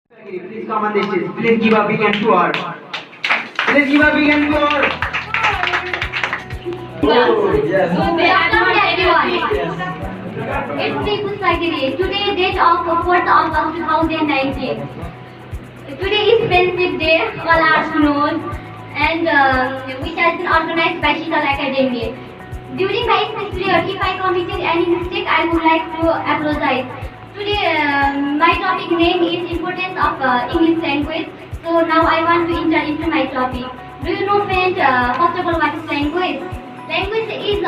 Please come on this stage. Please give a big hand to her. Please give a big hand to her. Yes. Good afternoon, everyone. It's People's Secretary. Today, date of 4th August 2019. Today is Friendship Day, all are known, and which has been organized by Shikal Academy. During my speech, if I committed any mistake, I would like to apologize. Today, my topic name is importance of English language. So now I want to enter into my topic. Do you know, friend? First of all, what is language? Language is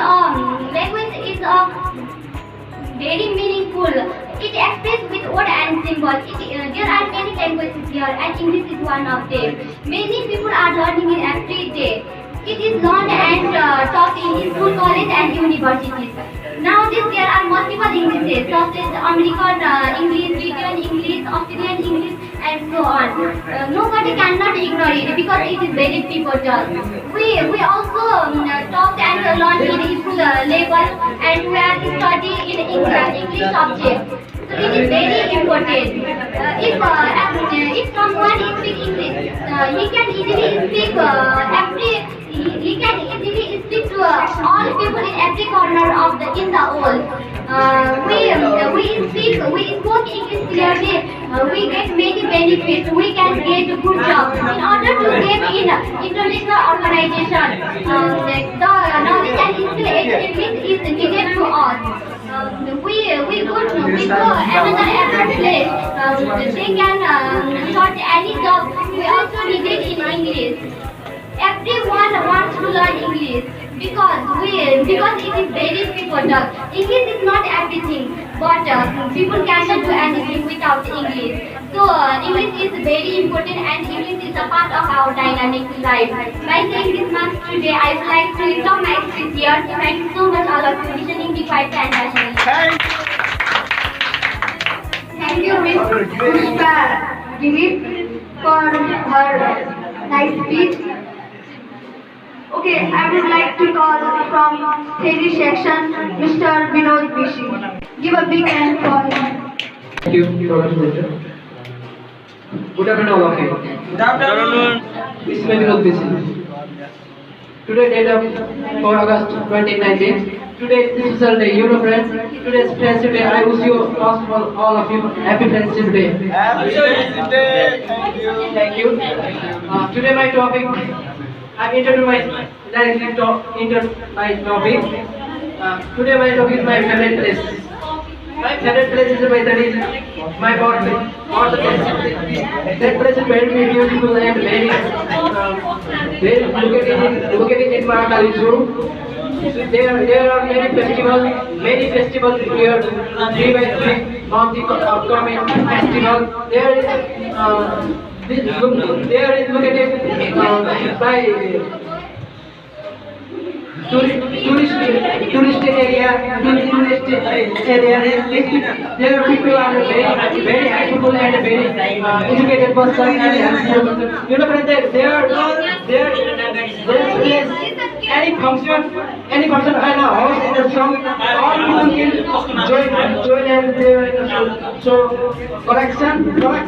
very meaningful. It expresses with word and symbol. There are many languages here, and English is one of them. Many people are learning it every day. It is learned and taught in school, college, and universities. Nowadays, there are multiple Englishes, such as American English, British English, Australian English, and so on. Nobody cannot ignore it because it is very pivotal. We also taught and learned in school level, and we are studying in English subject. So it is very important. If someone speaks English, he can easily speak to all people in every corner of the world. We spoke English clearly. We get many benefits. We can get a good job. In order to get in international organization, the knowledge and skill English is needed to us. We go another place. They can start any job. We also need it in English. Everyone wants to learn English because it is very pivotal. English is not everything, but people cannot do anything without English. So English is very important, and English is a part of our dynamic life. By saying this much today, I would like to stop my speech here. Thank you so much all of you listening to quite fantastic. Thank you, Miss Pushpa Giri, for her nice speech. Okay, I would like to call from theory section Mr. Vinod Bishi. Give a big hand for him. Thank you, Professor. Good afternoon, all of you. Good afternoon. This is Vinod Bishi. Today, date of 4 August 2019. Today is special day, you know, friends. Today is Friendship Day. I wish you all of you happy Friendship Day. Happy Friendship Day. Thank you. Today my topic, I'm introducing my topic. Today my topic is my favorite place. My favorite place is my birthplace. That place is very beautiful and very located in Marakali Zoo. There are many festivals here. 3x3 Mountain Upcoming Festival. There is located by tourist area. There people are very helpful and very educated person. You know, friends, there any function I know house in the song, all people can join and there so collection and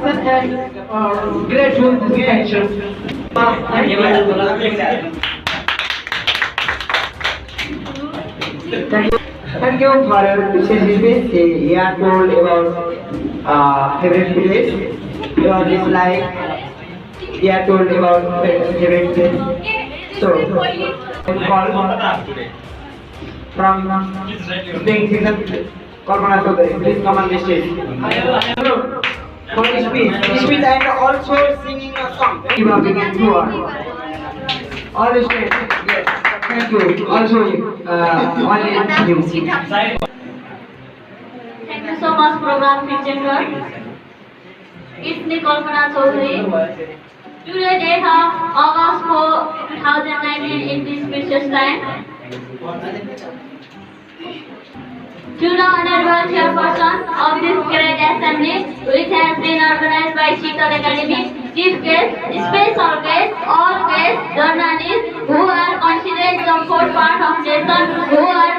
grateful distinction. Thank you for your speech. He had told about favorite place, your dislike. He had told about favorite place. So, call from staying season, Kalpana Chaudhary. Please come on the stage. For speech and also singing a song. Give a big hand to her. All the stage. Yes. Thank you. Also, only you. Thank you so much, program presenter. It's me, Kalpana Chaudhary. Today, date of August 4, 2019, in this precious time. To the honorable chairperson of this great assembly, which has been organized by Shikal Academy, chief guest, special guests, all guests, journalists who are considered the fourth part of nation, who are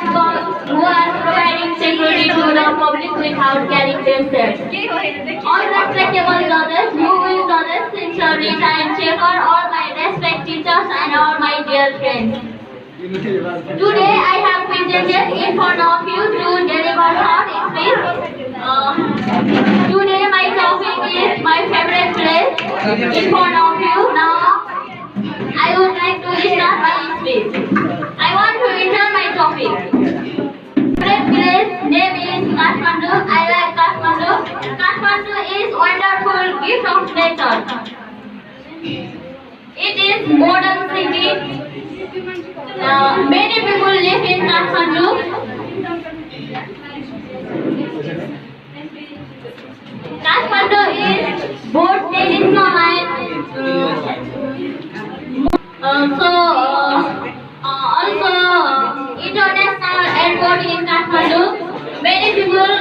providing security to the public without carrying themselves. All respectable judges, moving judges, Rita and Shekhar, all my respect teachers and all my dear friends. Today I have presented in front of you to deliver short speech. Today my topic is my favorite place in front of you. Now I would like to start my speech. I want to enter my topic. Favorite place name is Kathmandu. I like Kathmandu. Kathmandu is wonderful gift of nature. It is modern city. Many people live in Kathmandu. Kathmandu is both traditional and also international airport in Kathmandu. Many people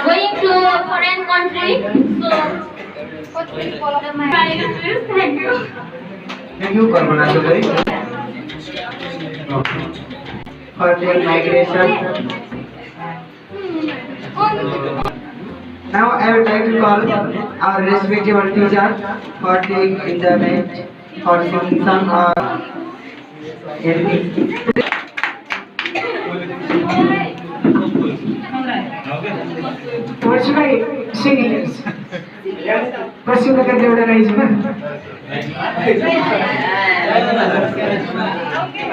going to foreign country. So thank you. Thank you, Kalpana Chaudhary, for the migration. Now I would like to call our respectable teacher for taking in the bench for singing song or anything. What should I sing it? Pasim ka devada raise na.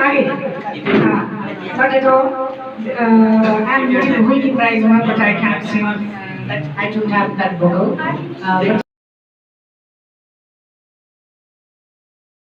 Okay. Potato. I'm winning prize one, but I can't sing. I don't have that vocal. But